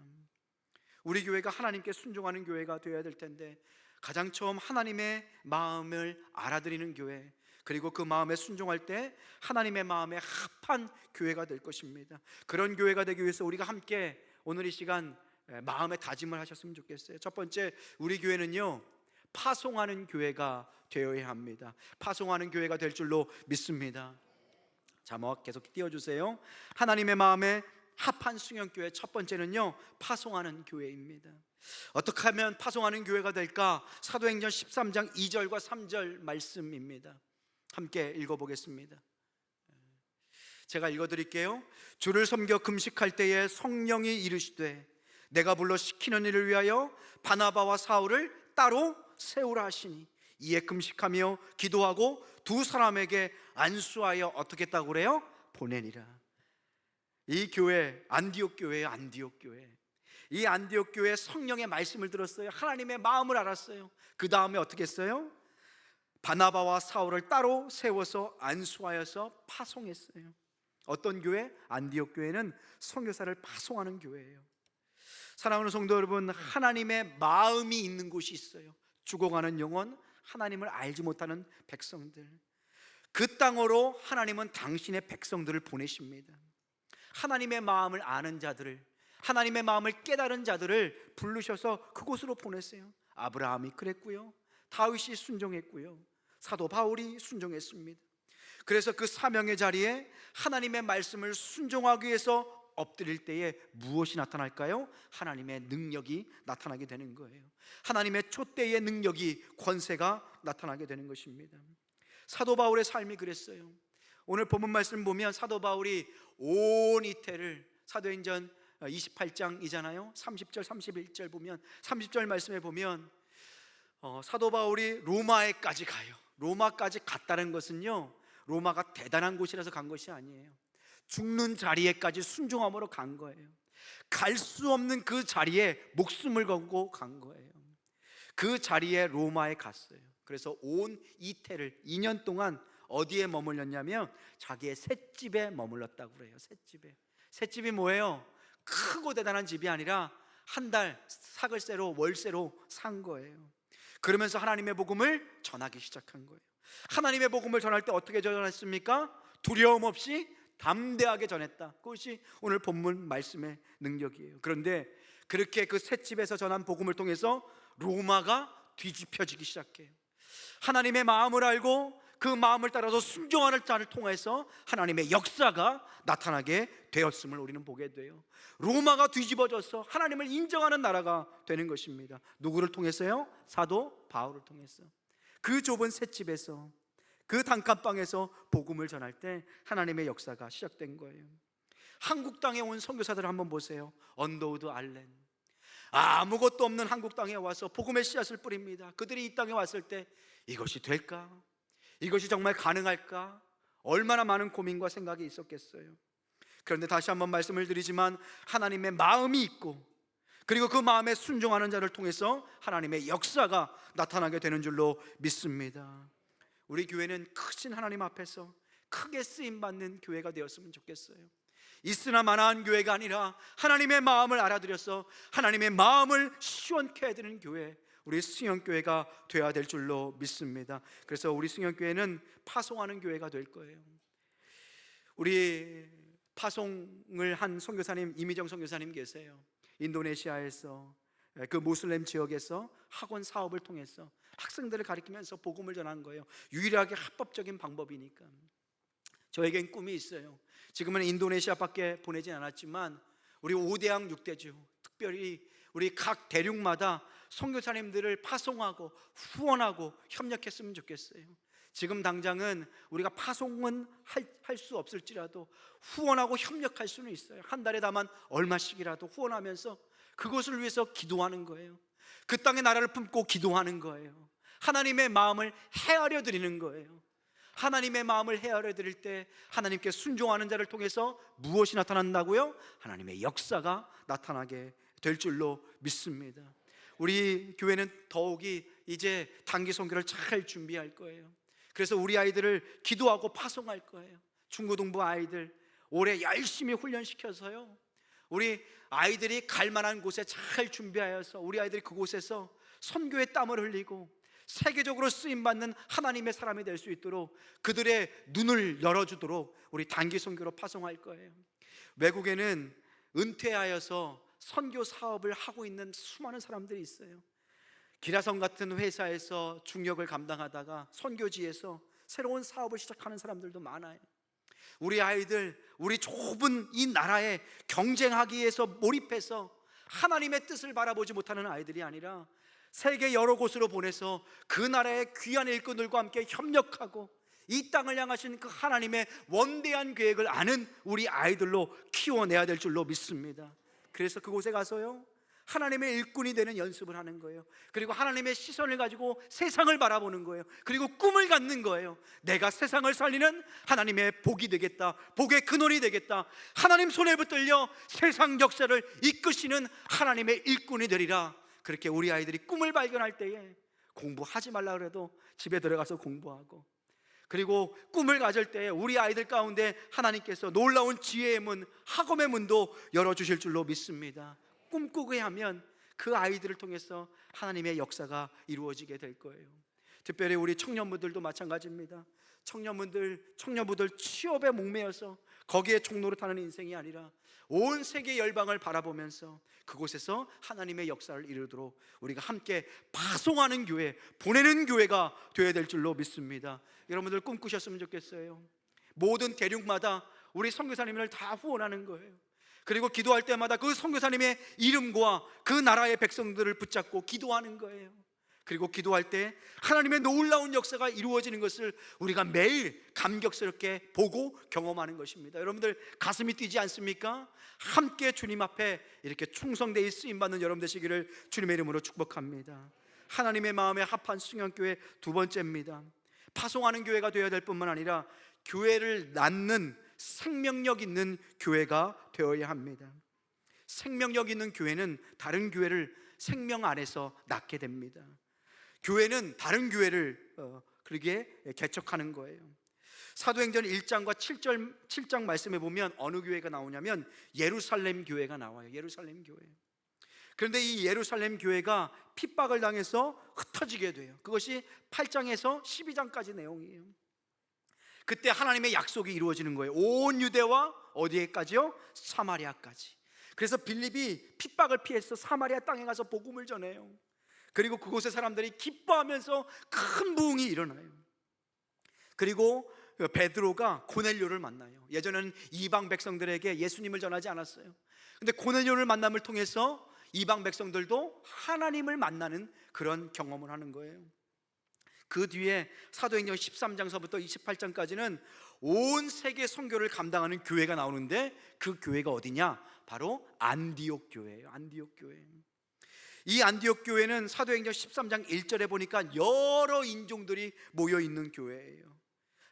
우리 교회가 하나님께 순종하는 교회가 되어야 될 텐데, 가장 처음 하나님의 마음을 알아들이는 교회, 그리고 그 마음에 순종할 때 하나님의 마음에 합한 교회가 될 것입니다. 그런 교회가 되기 위해서 우리가 함께 오늘 이 시간 마음의 다짐을 하셨으면 좋겠어요. 첫 번째, 우리 교회는요, 파송하는 교회가 되어야 합니다. 파송하는 교회가 될 줄로 믿습니다. 자막 계속 띄워주세요. 하나님의 마음에 합한 수영교회, 첫 번째는요, 파송하는 교회입니다. 어떻게 하면 파송하는 교회가 될까? 사도행전 13장 2절과 3절 말씀입니다. 함께 읽어보겠습니다. 제가 읽어드릴게요. 주를 섬겨 금식할 때에 성령이 이르시되 내가 불러 시키는 일을 위하여 바나바와 사울을 따로 세우라 하시니 이에 금식하며 기도하고 두 사람에게 안수하여 어떻게 했다고 그래요? 보내니라. 이 교회, 안디옥 교회예요. 안디옥 교회. 이 안디옥 교회 성령의 말씀을 들었어요. 하나님의 마음을 알았어요. 그 다음에 어떻게 했어요? 바나바와 사울을 따로 세워서 안수하여서 파송했어요. 어떤 교회? 안디옥 교회는 선교사를 파송하는 교회예요. 사랑하는 성도 여러분, 하나님의 마음이 있는 곳이 있어요. 죽어가는 영혼, 하나님을 알지 못하는 백성들, 그 땅으로 하나님은 당신의 백성들을 보내십니다. 하나님의 마음을 아는 자들을, 하나님의 마음을 깨달은 자들을 부르셔서 그곳으로 보냈어요. 아브라함이 그랬고요, 다윗이 순종했고요, 사도 바울이 순종했습니다. 그래서 그 사명의 자리에 하나님의 말씀을 순종하기 위해서 엎드릴 때에 무엇이 나타날까요? 하나님의 능력이 나타나게 되는 거예요. 하나님의 촛대의 능력이, 권세가 나타나게 되는 것입니다. 사도 바울의 삶이 그랬어요. 오늘 본문 말씀 보면 사도 바울이 온 이태를, 사도행전 28장이잖아요 30절 31절 보면, 30절 말씀에 보면 사도 바울이 로마에까지 가요. 로마까지 갔다는 것은요, 로마가 대단한 곳이라서 간 것이 아니에요. 죽는 자리에까지 순종함으로 간 거예요. 갈 수 없는 그 자리에 목숨을 걸고 간 거예요. 그 자리에 로마에 갔어요. 그래서 온 이태를 2년 동안 어디에 머물렀냐면 자기의 셋집에 머물렀다고 그래요. 셋집에. 셋집이 뭐예요? 크고 대단한 집이 아니라 한 달 사글세로, 월세로 산 거예요. 그러면서 하나님의 복음을 전하기 시작한 거예요. 하나님의 복음을 전할 때 어떻게 전했습니까? 두려움 없이 담대하게 전했다. 그것이 오늘 본문 말씀의 능력이에요. 그런데 그렇게 그 셋집에서 전한 복음을 통해서 로마가 뒤집혀지기 시작해요. 하나님의 마음을 알고 그 마음을 따라서 순종하는 자를 통해서 하나님의 역사가 나타나게 되었음을 우리는 보게 돼요. 로마가 뒤집어져서 하나님을 인정하는 나라가 되는 것입니다. 누구를 통해서요? 사도 바울을 통해서. 그 좁은 셋집에서, 그 단칸방에서 복음을 전할 때 하나님의 역사가 시작된 거예요. 한국 땅에 온 선교사들을 한번 보세요. 언더우드 알렌, 아무것도 없는 한국 땅에 와서 복음의 씨앗을 뿌립니다. 그들이 이 땅에 왔을 때 이것이 될까? 이것이 정말 가능할까? 얼마나 많은 고민과 생각이 있었겠어요. 그런데 다시 한번 말씀을 드리지만 하나님의 마음이 있고, 그리고 그 마음에 순종하는 자를 통해서 하나님의 역사가 나타나게 되는 줄로 믿습니다. 우리 교회는 크신 하나님 앞에서 크게 쓰임받는 교회가 되었으면 좋겠어요. 있으나 마나한 교회가 아니라 하나님의 마음을 알아들여서 하나님의 마음을 시원케 해드리는 교회, 우리 승영교회가 되어야 될 줄로 믿습니다. 그래서 우리 승영교회는 파송하는 교회가 될 거예요. 우리 파송을 한 선교사님, 이미정 선교사님 계세요. 인도네시아에서, 그 무슬림 지역에서 학원 사업을 통해서 학생들을 가리키면서 복음을 전한 거예요. 유일하게 합법적인 방법이니까. 저에겐 꿈이 있어요. 지금은 인도네시아밖에 보내진 않았지만 우리 5대양 6대주, 특별히 우리 각 대륙마다 선교사님들을 파송하고 후원하고 협력했으면 좋겠어요. 지금 당장은 우리가 파송은 할 수 없을지라도 후원하고 협력할 수는 있어요. 한 달에 다만 얼마씩이라도 후원하면서 그것을 위해서 기도하는 거예요. 그 땅의 나라를 품고 기도하는 거예요. 하나님의 마음을 헤아려 드리는 거예요. 하나님의 마음을 헤아려 드릴 때 하나님께 순종하는 자를 통해서 무엇이 나타난다고요? 하나님의 역사가 나타나게 될 줄로 믿습니다. 우리 교회는 더욱이 이제 단기 선교를 잘 준비할 거예요. 그래서 우리 아이들을 기도하고 파송할 거예요. 중고등부 아이들 올해 열심히 훈련시켜서요, 우리 아이들이 갈 만한 곳에 잘 준비하여서 우리 아이들이 그곳에서 선교의 땀을 흘리고 세계적으로 쓰임받는 하나님의 사람이 될 수 있도록 그들의 눈을 열어주도록 우리 단기 선교로 파송할 거예요. 외국에는 은퇴하여서 선교 사업을 하고 있는 수많은 사람들이 있어요. 기라성 같은 회사에서 중역을 감당하다가 선교지에서 새로운 사업을 시작하는 사람들도 많아요. 우리 아이들, 우리 좁은 이 나라에 경쟁하기 위해서 몰입해서 하나님의 뜻을 바라보지 못하는 아이들이 아니라 세계 여러 곳으로 보내서 그 나라의 귀한 일꾼들과 함께 협력하고 이 땅을 향하신 그 하나님의 원대한 계획을 아는 우리 아이들로 키워내야 될 줄로 믿습니다. 그래서 그곳에 가서요, 하나님의 일꾼이 되는 연습을 하는 거예요. 그리고 하나님의 시선을 가지고 세상을 바라보는 거예요. 그리고 꿈을 갖는 거예요. 내가 세상을 살리는 하나님의 복이 되겠다, 복의 근원이 되겠다, 하나님 손에 붙들려 세상 역사를 이끄시는 하나님의 일꾼이 되리라. 그렇게 우리 아이들이 꿈을 발견할 때에 공부하지 말라 그래도 집에 들어가서 공부하고, 그리고 꿈을 가질 때 우리 아이들 가운데 하나님께서 놀라운 지혜의 문, 학업의 문도 열어주실 줄로 믿습니다. 꿈꾸게 하면 그 아이들을 통해서 하나님의 역사가 이루어지게 될 거예요. 특별히 우리 청년분들도 마찬가지입니다. 청년부들 취업에 목매여서 거기에 종로를 타는 인생이 아니라 온 세계 열방을 바라보면서 그곳에서 하나님의 역사를 이루도록 우리가 함께 파송하는 교회, 보내는 교회가 되어야 될 줄로 믿습니다. 여러분들 꿈꾸셨으면 좋겠어요. 모든 대륙마다 우리 선교사님을 다 후원하는 거예요. 그리고 기도할 때마다 그 선교사님의 이름과 그 나라의 백성들을 붙잡고 기도하는 거예요. 그리고 기도할 때 하나님의 놀라운 역사가 이루어지는 것을 우리가 매일 감격스럽게 보고 경험하는 것입니다. 여러분들 가슴이 뛰지 않습니까? 함께 주님 앞에 이렇게 충성되이 쓰임받는 여러분 되시기를 주님의 이름으로 축복합니다. 하나님의 마음에 합한 승연교회 두 번째입니다. 파송하는 교회가 되어야 될 뿐만 아니라 교회를 낳는 생명력 있는 교회가 되어야 합니다. 생명력 있는 교회는 다른 교회를 생명 안에서 낳게 됩니다. 교회는 다른 교회를 그렇게 개척하는 거예요. 사도행전 1장과 7장 말씀에 보면 어느 교회가 나오냐면 예루살렘 교회가 나와요. 예루살렘 교회. 그런데 이 예루살렘 교회가 핍박을 당해서 흩어지게 돼요. 그것이 8장에서 12장까지 내용이에요. 그때 하나님의 약속이 이루어지는 거예요. 온 유대와 어디에까지요? 사마리아까지. 그래서 빌립이 핍박을 피해서 사마리아 땅에 가서 복음을 전해요. 그리고 그곳의 사람들이 기뻐하면서 큰 부흥이 일어나요. 그리고 베드로가 고넬료를 만나요. 예전에는 이방 백성들에게 예수님을 전하지 않았어요. 근데 고넬료를 만남을 통해서 이방 백성들도 하나님을 만나는 그런 경험을 하는 거예요. 그 뒤에 사도행전 13장서부터 28장까지는 온 세계 선교를 감당하는 교회가 나오는데 그 교회가 어디냐? 바로 안디옥 교회예요. 안디옥 교회. 이 안디옥 교회는 사도행전 13장 1절에 보니까 여러 인종들이 모여 있는 교회예요.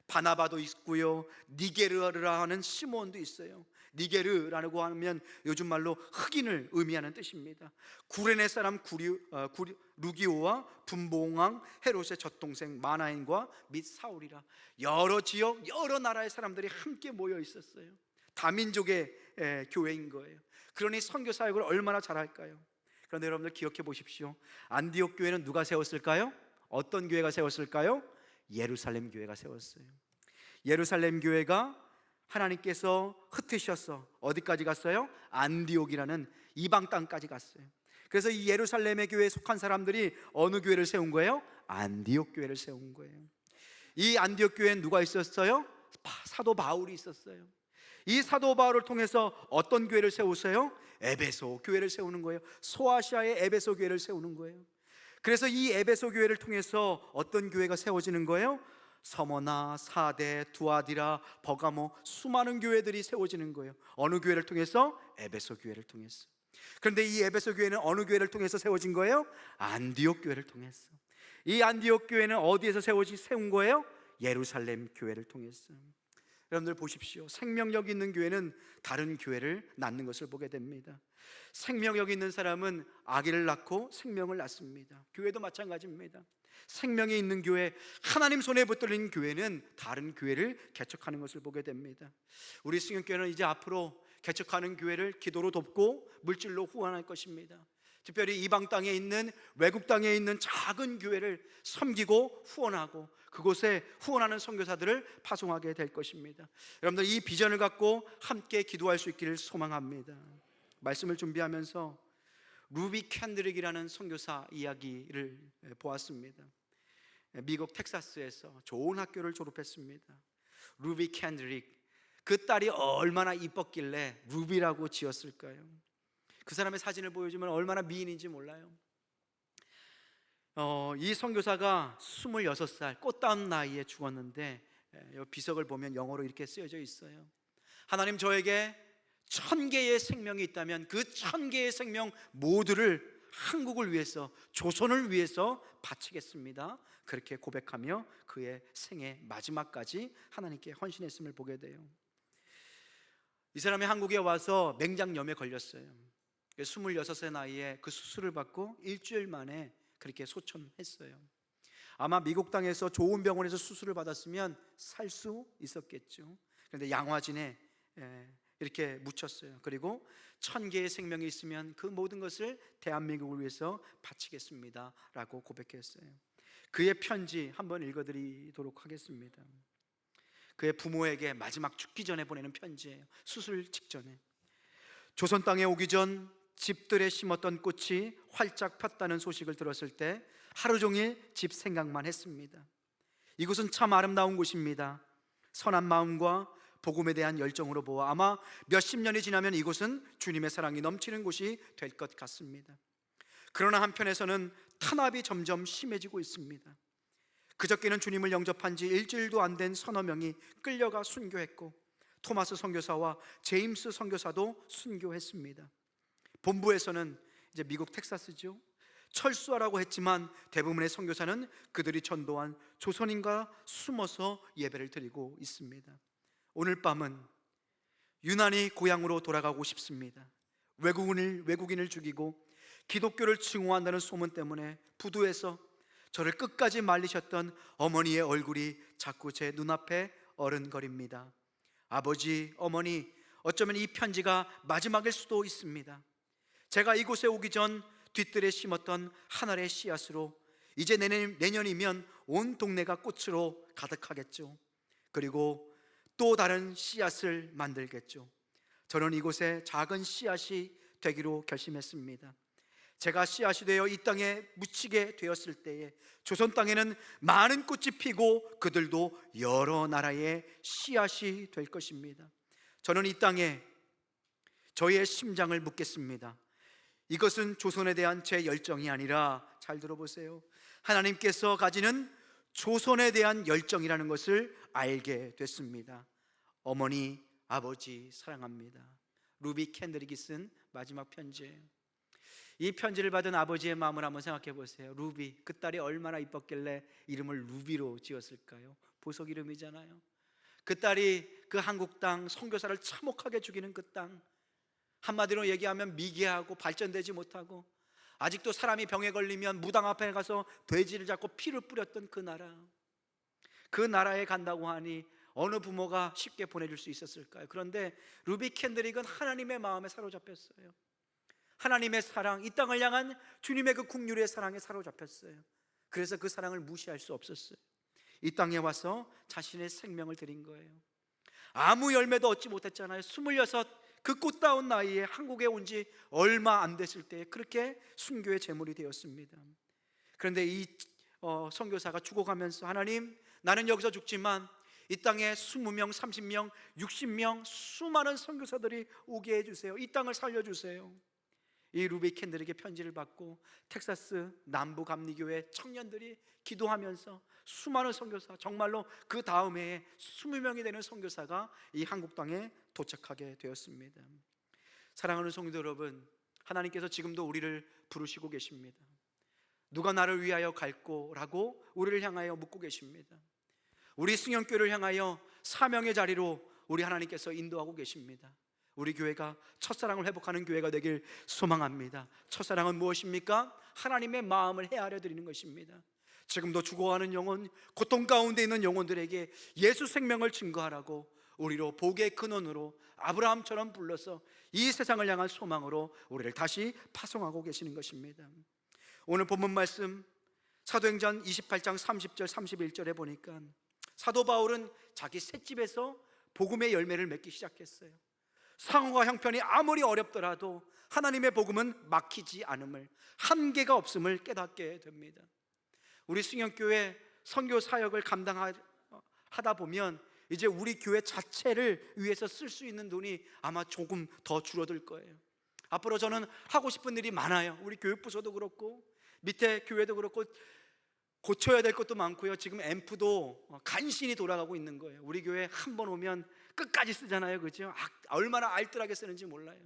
바나바도 있고요, 니게르라 하는 시몬도 있어요. 니게르라고 하면 요즘 말로 흑인을 의미하는 뜻입니다. 구레네 사람 루기오와 분봉왕 헤롯의 젖동생 마나인과 및 사울이라, 여러 지역 여러 나라의 사람들이 함께 모여 있었어요. 다민족의 교회인 거예요. 그러니 선교 사역을 얼마나 잘할까요? 그런데 여러분들 기억해 보십시오. 안디옥 교회는 누가 세웠을까요? 어떤 교회가 세웠을까요? 예루살렘 교회가 세웠어요. 예루살렘 교회가 하나님께서 흩으셔서 어디까지 갔어요? 안디옥이라는 이방 땅까지 갔어요. 그래서 이 예루살렘의 교회에 속한 사람들이 어느 교회를 세운 거예요? 안디옥 교회를 세운 거예요. 이 안디옥 교회엔 누가 있었어요? 사도 바울이 있었어요. 이 사도 바울을 통해서 어떤 교회를 세우세요? 에베소 교회를 세우는 거예요. 소아시아의 에베소 교회를 세우는 거예요. 그래서 이 에베소 교회를 통해서 어떤 교회가 세워지는 거예요? 서머나, 사대, 두아디라, 버가모, 수많은 교회들이 세워지는 거예요. 어느 교회를 통해서? 에베소 교회를 통해서. 그런데 이 에베소 교회는 어느 교회를 통해서 세워진 거예요? 안디옥 교회를 통해서. 이 안디옥 교회는 어디에서 세운 거예요? 예루살렘 교회를 통해서. 여러분들 보십시오. 생명력 있는 교회는 다른 교회를 낳는 것을 보게 됩니다. 생명력 있는 사람은 아기를 낳고 생명을 낳습니다. 교회도 마찬가지입니다. 생명이 있는 교회, 하나님 손에 붙들린 교회는 다른 교회를 개척하는 것을 보게 됩니다. 우리 승용교회는 이제 앞으로 개척하는 교회를 기도로 돕고 물질로 후원할 것입니다. 특별히 이방 땅에 있는, 외국 땅에 있는 작은 교회를 섬기고 후원하고 그곳에 후원하는 선교사들을 파송하게 될 것입니다. 여러분들 이 비전을 갖고 함께 기도할 수 있기를 소망합니다. 말씀을 준비하면서 루비 캔드릭이라는 선교사 이야기를 보았습니다. 미국 텍사스에서 좋은 학교를 졸업했습니다. 루비 캔드릭, 그 딸이 얼마나 이뻤길래 루비라고 지었을까요? 그 사람의 사진을 보여주면 얼마나 미인인지 몰라요. 이 선교사가 26살 꽃다운 나이에 죽었는데 비석을 보면 영어로 이렇게 쓰여져 있어요. 하나님, 저에게 1000개의 생명이 있다면 그 1000개의 생명 모두를 한국을 위해서, 조선을 위해서 바치겠습니다. 그렇게 고백하며 그의 생애 마지막까지 하나님께 헌신했음을 보게 돼요. 이 사람이 한국에 와서 맹장염에 걸렸어요. 26세 나이에 그 수술을 받고 일주일 만에 그렇게 소천했어요. 아마 미국 땅에서 좋은 병원에서 수술을 받았으면 살 수 있었겠죠. 그런데 양화진에 이렇게 묻혔어요. 그리고 1000개의 생명이 있으면 그 모든 것을 대한민국을 위해서 바치겠습니다 라고 고백했어요. 그의 편지 한번 읽어드리도록 하겠습니다. 그의 부모에게 마지막 죽기 전에 보내는 편지예요. 수술 직전에. 조선 땅에 오기 전 집들에 심었던 꽃이 활짝 폈다는 소식을 들었을 때 하루 종일 집 생각만 했습니다. 이곳은 참 아름다운 곳입니다. 선한 마음과 복음에 대한 열정으로 보아 아마 몇십 년이 지나면 이곳은 주님의 사랑이 넘치는 곳이 될 것 같습니다. 그러나 한편에서는 탄압이 점점 심해지고 있습니다. 그저께는 주님을 영접한 지 일주일도 안 된 서너 명이 끌려가 순교했고, 토마스 선교사와 제임스 선교사도 순교했습니다. 본부에서는 이제 미국 텍사스죠, 철수하라고 했지만 대부분의 선교사는 그들이 전도한 조선인과 숨어서 예배를 드리고 있습니다. 오늘 밤은 유난히 고향으로 돌아가고 싶습니다. 외국인을 죽이고 기독교를 증오한다는 소문 때문에 부두에서 저를 끝까지 말리셨던 어머니의 얼굴이 자꾸 제 눈앞에 어른거립니다. 아버지, 어머니, 어쩌면 이 편지가 마지막일 수도 있습니다. 제가 이곳에 오기 전 뒤뜰에 심었던 한 알의 씨앗으로 이제 내년이면 온 동네가 꽃으로 가득하겠죠. 그리고 또 다른 씨앗을 만들겠죠. 저는 이곳에 작은 씨앗이 되기로 결심했습니다. 제가 씨앗이 되어 이 땅에 묻히게 되었을 때에 조선 땅에는 많은 꽃이 피고 그들도 여러 나라의 씨앗이 될 것입니다. 저는 이 땅에 저의 심장을 묻겠습니다. 이것은 조선에 대한 제 열정이 아니라, 잘 들어보세요, 하나님께서 가지는 조선에 대한 열정이라는 것을 알게 됐습니다. 어머니, 아버지 사랑합니다. 루비 캔드릭이 쓴 마지막 편지예요. 이 편지를 받은 아버지의 마음을 한번 생각해 보세요. 루비, 그 딸이 얼마나 이뻤길래 이름을 루비로 지었을까요? 보석 이름이잖아요. 그 딸이 그 한국 땅, 선교사를 참혹하게 죽이는 그 땅, 한마디로 얘기하면 미개하고 발전되지 못하고 아직도 사람이 병에 걸리면 무당 앞에 가서 돼지를 잡고 피를 뿌렸던 그 나라, 그 나라에 간다고 하니 어느 부모가 쉽게 보내줄 수 있었을까요? 그런데 루비 캔드릭은 하나님의 마음에 사로잡혔어요. 하나님의 사랑, 이 땅을 향한 주님의 그 국률의 사랑에 사로잡혔어요. 그래서 그 사랑을 무시할 수 없었어요. 이 땅에 와서 자신의 생명을 드린 거예요. 아무 열매도 얻지 못했잖아요. 26, 그 꽃다운 나이에 한국에 온 지 얼마 안 됐을 때 그렇게 순교의 제물이 되었습니다. 그런데 이 선교사가 죽어가면서, 하나님, 나는 여기서 죽지만 이 땅에 20명, 30명, 60명 수많은 선교사들이 오게 해주세요. 이 땅을 살려주세요. 이 루비 캔들에게 편지를 받고 텍사스 남부 감리교회 청년들이 기도하면서 수많은 선교사, 정말로 그 다음 해에 20명이 되는 선교사가 이 한국 땅에 도착하게 되었습니다. 사랑하는 성도 여러분, 하나님께서 지금도 우리를 부르시고 계십니다. 누가 나를 위하여 갈꼬? 라고 우리를 향하여 묻고 계십니다. 우리 승영교회를 향하여 사명의 자리로 우리 하나님께서 인도하고 계십니다. 우리 교회가 첫사랑을 회복하는 교회가 되길 소망합니다. 첫사랑은 무엇입니까? 하나님의 마음을 헤아려 드리는 것입니다. 지금도 죽어가는 영혼, 고통 가운데 있는 영혼들에게 예수 생명을 증거하라고 우리로 복의 근원으로 아브라함처럼 불러서 이 세상을 향한 소망으로 우리를 다시 파송하고 계시는 것입니다. 오늘 본문 말씀 사도행전 28장 30절 31절에 보니까 사도 바울은 자기 셋집에서 복음의 열매를 맺기 시작했어요. 상황과 형편이 아무리 어렵더라도 하나님의 복음은 막히지 않음을, 한계가 없음을 깨닫게 됩니다. 우리 승영교회 선교 사역을 감당하다 보면 이제 우리 교회 자체를 위해서 쓸 수 있는 돈이 아마 조금 더 줄어들 거예요. 앞으로 저는 하고 싶은 일이 많아요. 우리 교육부서도 그렇고 밑에 교회도 그렇고 고쳐야 될 것도 많고요. 지금 앰프도 간신히 돌아가고 있는 거예요. 우리 교회 한 번 오면 끝까지 쓰잖아요, 그죠? 얼마나 알뜰하게 쓰는지 몰라요.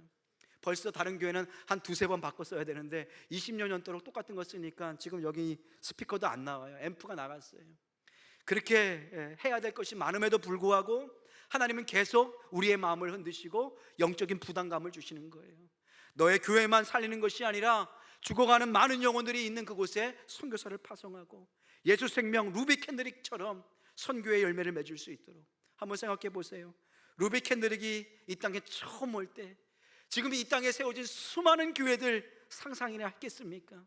벌써 다른 교회는 한 두세 번 바꿔 써야 되는데 20년 넘도록 똑같은 거 쓰니까 지금 여기 스피커도 안 나와요. 앰프가 나갔어요. 그렇게 해야 될 것이 많음에도 불구하고 하나님은 계속 우리의 마음을 흔드시고 영적인 부담감을 주시는 거예요. 너의 교회만 살리는 것이 아니라 죽어가는 많은 영혼들이 있는 그곳에 선교사를 파송하고 예수 생명 루비 캔드릭처럼 선교의 열매를 맺을 수 있도록 한번 생각해 보세요. 루비 캔드릭이 이 땅에 처음 올 때 지금 이 땅에 세워진 수많은 교회들 상상이나 했겠습니까?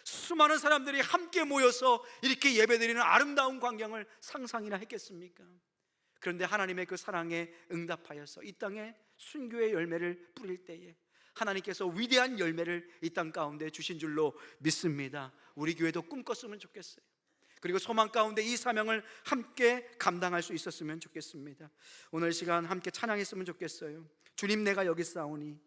수많은 사람들이 함께 모여서 이렇게 예배드리는 아름다운 광경을 상상이나 했겠습니까? 그런데 하나님의 그 사랑에 응답하여서 이 땅에 순교의 열매를 뿌릴 때에 하나님께서 위대한 열매를 이 땅 가운데 주신 줄로 믿습니다. 우리 교회도 꿈꿨으면 좋겠어요. 그리고 소망 가운데 이 사명을 함께 감당할 수 있었으면 좋겠습니다. 오늘 시간 함께 찬양했으면 좋겠어요. 주님, 내가 여기 있사오니.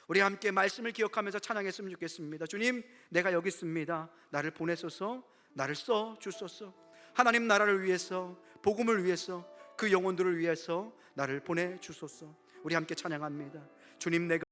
우리 함께 말씀을 기억하면서 찬양했으면 좋겠습니다. 주님, 내가 여기 있습니다. 나를 보내소서, 나를 써 주소서. 하나님 나라를 위해서, 복음을 위해서, 그 영혼들을 위해서 나를 보내 주소서. 우리 함께 찬양합니다. 주님, 내가